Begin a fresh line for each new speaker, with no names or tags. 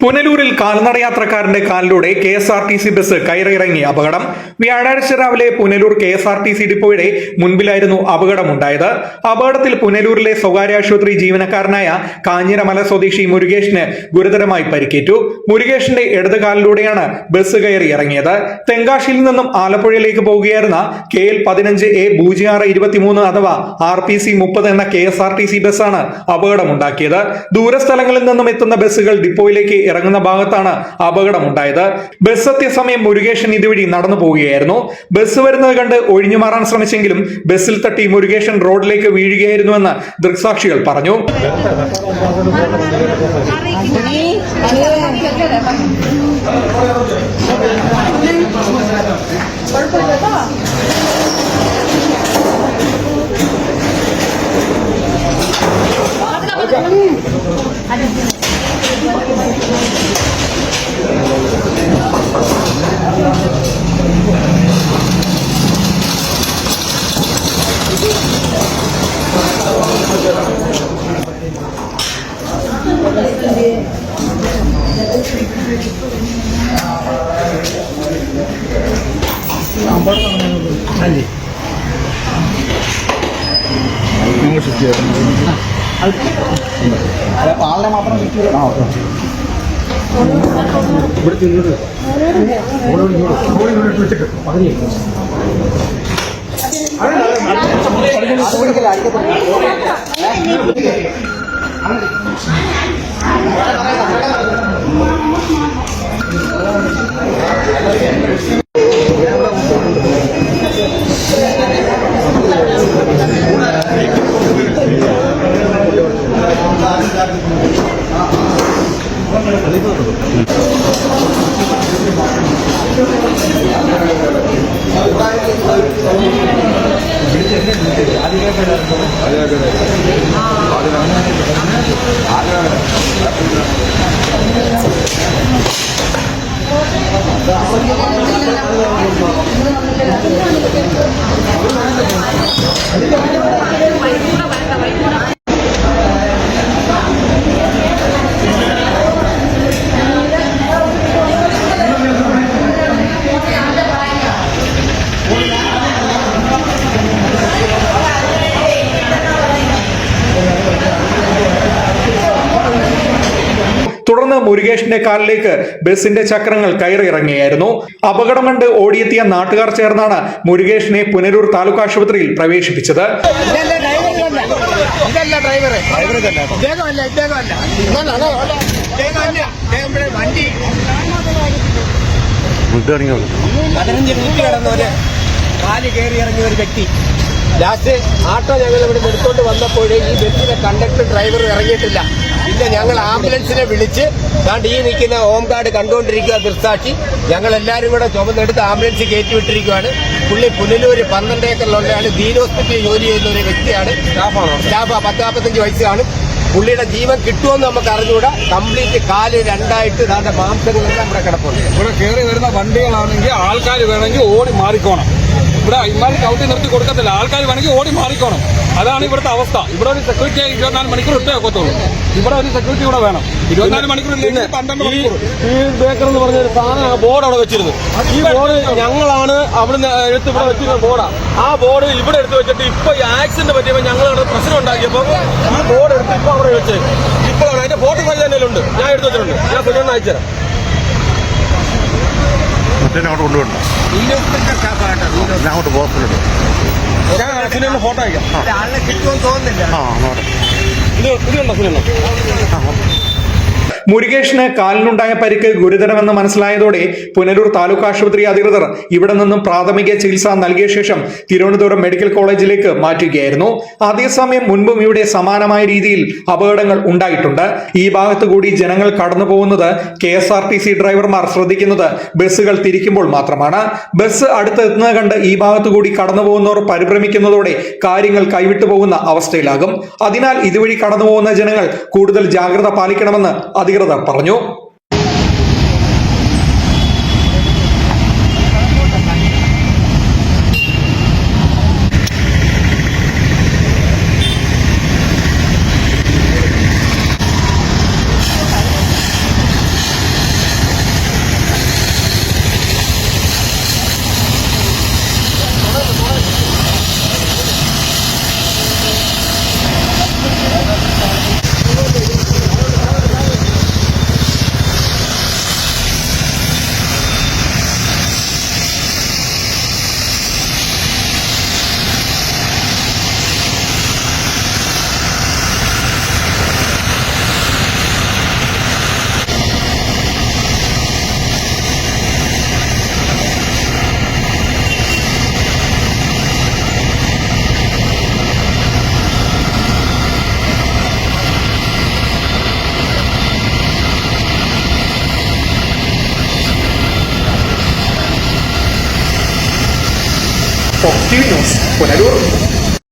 പുനലൂരിൽ കാൽനടയാത്രക്കാരന്റെ കാലിലൂടെ KSRTC bus കയറിയിറങ്ങി അപകടം. വ്യാഴാഴ്ച രാവിലെ പുനലൂർ KSRTC ഡിപ്പോയുടെ മുൻപിലായിരുന്നു അപകടമുണ്ടായത്. അപകടത്തിൽ പുനലൂരിലെ സ്വകാര്യ ആശുപത്രി ജീവനക്കാരനായ കാഞ്ഞിരമല സ്വദേശി മുരുകേഷിന് ഗുരുതരമായി പരിക്കേറ്റു. മുരുകേഷിന്റെ ഇടത് കാലിലൂടെയാണ് ബസ് കയറി ഇറങ്ങിയത്. തെങ്കാശിയിൽ നിന്നും ആലപ്പുഴയിലേക്ക് പോകുകയായിരുന്ന KL 15A0623 അഥവാ RPC 30 എന്ന KSRTC ബസ്സാണ് അപകടമുണ്ടാക്കിയത്. ദൂരസ്ഥലങ്ങളിൽ നിന്നും എത്തുന്ന ബസ്സുകൾ ഡിപ്പോയിലേക്ക് ഇറങ്ങുന്ന ഭാഗത്താണ് അപകടമുണ്ടായത്. ബസ് എത്തിയ സമയം മുരുകേഷൻ ഇതുവഴി നടന്നു പോവുകയായിരുന്നു. ബസ് വരുന്നത് കണ്ട് ഒഴിഞ്ഞു മാറാൻ ശ്രമിച്ചെങ്കിലും ബസ്സിൽ തട്ടി മുരുകേഷൻ റോഡിലേക്ക് വീഴുകയായിരുന്നുവെന്ന് ദൃക്സാക്ഷികൾ പറഞ്ഞു.
പാലിനെ മാത്രം തുടർന്ന് മുരുകേഷിന്റെ കാലിലേക്ക് ബസിന്റെ ചക്രങ്ങൾ കയറിയിറങ്ങിയായിരുന്നു. അപകടം കണ്ട് ഓടിയെത്തിയ നാട്ടുകാർ ചേർന്നാണ് മുരുകേഷിനെ പുനലൂർ താലൂക്ക് ആശുപത്രിയിൽ പ്രവേശിപ്പിച്ചത്.
കാല് കയറി ഇറങ്ങിയ ഒരു വ്യക്തി ലാസ്റ്റ് ആട്ടോ ഞങ്ങൾ ഇവിടെ എടുത്തോണ്ട് വന്നപ്പോഴേ ഈ ബസ്സിലെ കണ്ടക്ടർ ഡ്രൈവർ ഇറങ്ങിയിട്ടില്ല. പിന്നെ ഞങ്ങൾ ആംബുലൻസിനെ വിളിച്ച് ഈ നിൽക്കുന്ന ഹോംഗാർഡ് കണ്ടുകൊണ്ടിരിക്കുക ദൃക്സാക്ഷി. ഞങ്ങൾ എല്ലാവരും കൂടെ ചുമന്നെടുത്ത് ആംബുലൻസ് കയറ്റി വിട്ടിരിക്കുകയാണ്. പുള്ളി പുനലൂർ 12 ഏക്കറിലുള്ളതാണ്. ദീൻ ഹോസ്പിറ്റലിൽ ജോലി ചെയ്യുന്ന ഒരു വ്യക്തിയാണ്. സ്റ്റാഫാ 10-45 വയസ്സാണ്. പുള്ളിയുടെ ജീവൻ കിട്ടുമെന്ന് നമുക്ക് അറിഞ്ഞുകൂടാ. കംപ്ലീറ്റ് കാല് രണ്ടായിട്ട് താണ്ട മാംസങ്ങളെല്ലാം ഇവിടെ കിടപ്പുണ്ട്.
ഇവിടെ കയറി വരുന്ന വണ്ടികളാണെങ്കിൽ ആൾക്കാർ വേണമെങ്കിൽ ഓടി മാറിക്കോണം. ഇവിടെ ഇമാരി ചവിട്ടി നിർത്തി കൊടുക്കത്തില്ല. ആൾക്കാർ വേണമെങ്കിൽ ഓടി മാറിക്കോണം. അതാണ് ഇവിടുത്തെ അവസ്ഥ. ഇവിടെ ഒരു സെക്യൂരിറ്റി 24 മണിക്കൂർ ഇട്ടേ ഒക്കത്തുള്ളൂ. ഇവിടെ ഒരു സെക്യൂരിറ്റി കൂടെ വേണം. 24 മണിക്കൂർ ഇല്ലെങ്കിൽ 12 മണിക്കൂർ.
ഈ ബേക്കർ എന്ന് പറഞ്ഞൊരു സാധനം ബോർഡ് അവിടെ വെച്ചിരുന്നു. ഈ ബോർഡ് ഞങ്ങളാണ് അവിടുന്ന് എടുത്ത് ഇവിടെ വെച്ചിരുന്ന ബോർഡാണ്. ആ ബോർഡ് ഇവിടെ എടുത്ത് വെച്ചിട്ട് ഇപ്പൊ ഈ ആക്സിഡന്റ് പറ്റിയപ്പോൾ ഞങ്ങളവിടെ പ്രശ്നം ഉണ്ടാക്കിയപ്പോൾ ഈ ബോർഡ് എടുത്ത് ഇപ്പൊ അവിടെ വെച്ച് ഇപ്പോഴാണ് അതിന്റെ ഫോട്ടോ തന്നെ ഉണ്ട്. ഞാൻ എടുത്തു വെച്ചിട്ടുണ്ട്. ഞാൻ സുഖം അയച്ചുതരാം.
അങ്ങോട്ട് കൊണ്ടുപോകണ്ട, അങ്ങോട്ട് പോകത്തില്ല.
സുനിലിന്റെ ഫോട്ടോ അയക്കാം. ആളിനെ കിട്ടുമെന്ന് തോന്നുന്നില്ല. ഇത് കണ്ടോ സുനിലിനോ?
മുരുകേഷിന് കാലിനുണ്ടായ പരിക്ക് ഗുരുതരമെന്ന് മനസ്സിലായതോടെ പുനലൂർ താലൂക്ക് ആശുപത്രി അധികൃതർ ഇവിടെ നിന്നും പ്രാഥമിക ചികിത്സ നൽകിയ ശേഷം തിരുവനന്തപുരം മെഡിക്കൽ കോളേജിലേക്ക് മാറ്റുകയായിരുന്നു. അതേസമയം മുൻപും ഇവിടെ സമാനമായ രീതിയിൽ അപകടങ്ങൾ ഉണ്ടായിട്ടുണ്ട്. ഈ ഭാഗത്തു കൂടി ജനങ്ങൾ കടന്നു പോകുന്നത് KSRTC ഡ്രൈവർമാർ ശ്രദ്ധിക്കുന്നത് ബസ്സുകൾ തിരിക്കുമ്പോൾ മാത്രമാണ്. ബസ് അടുത്തെത്തുന്നത് കണ്ട് ഈ ഭാഗത്തു കൂടി കടന്നു പോകുന്നവർ പരിഭ്രമിക്കുന്നതോടെ കാര്യങ്ങൾ കൈവിട്ടു പോകുന്ന അവസ്ഥയിലാകും. അതിനാൽ ഇതുവഴി കടന്നു പോകുന്ന ജനങ്ങൾ കൂടുതൽ ജാഗ്രത പാലിക്കണമെന്ന് അധികൃതർ പറഞ്ഞു. Fox T V news Punalur.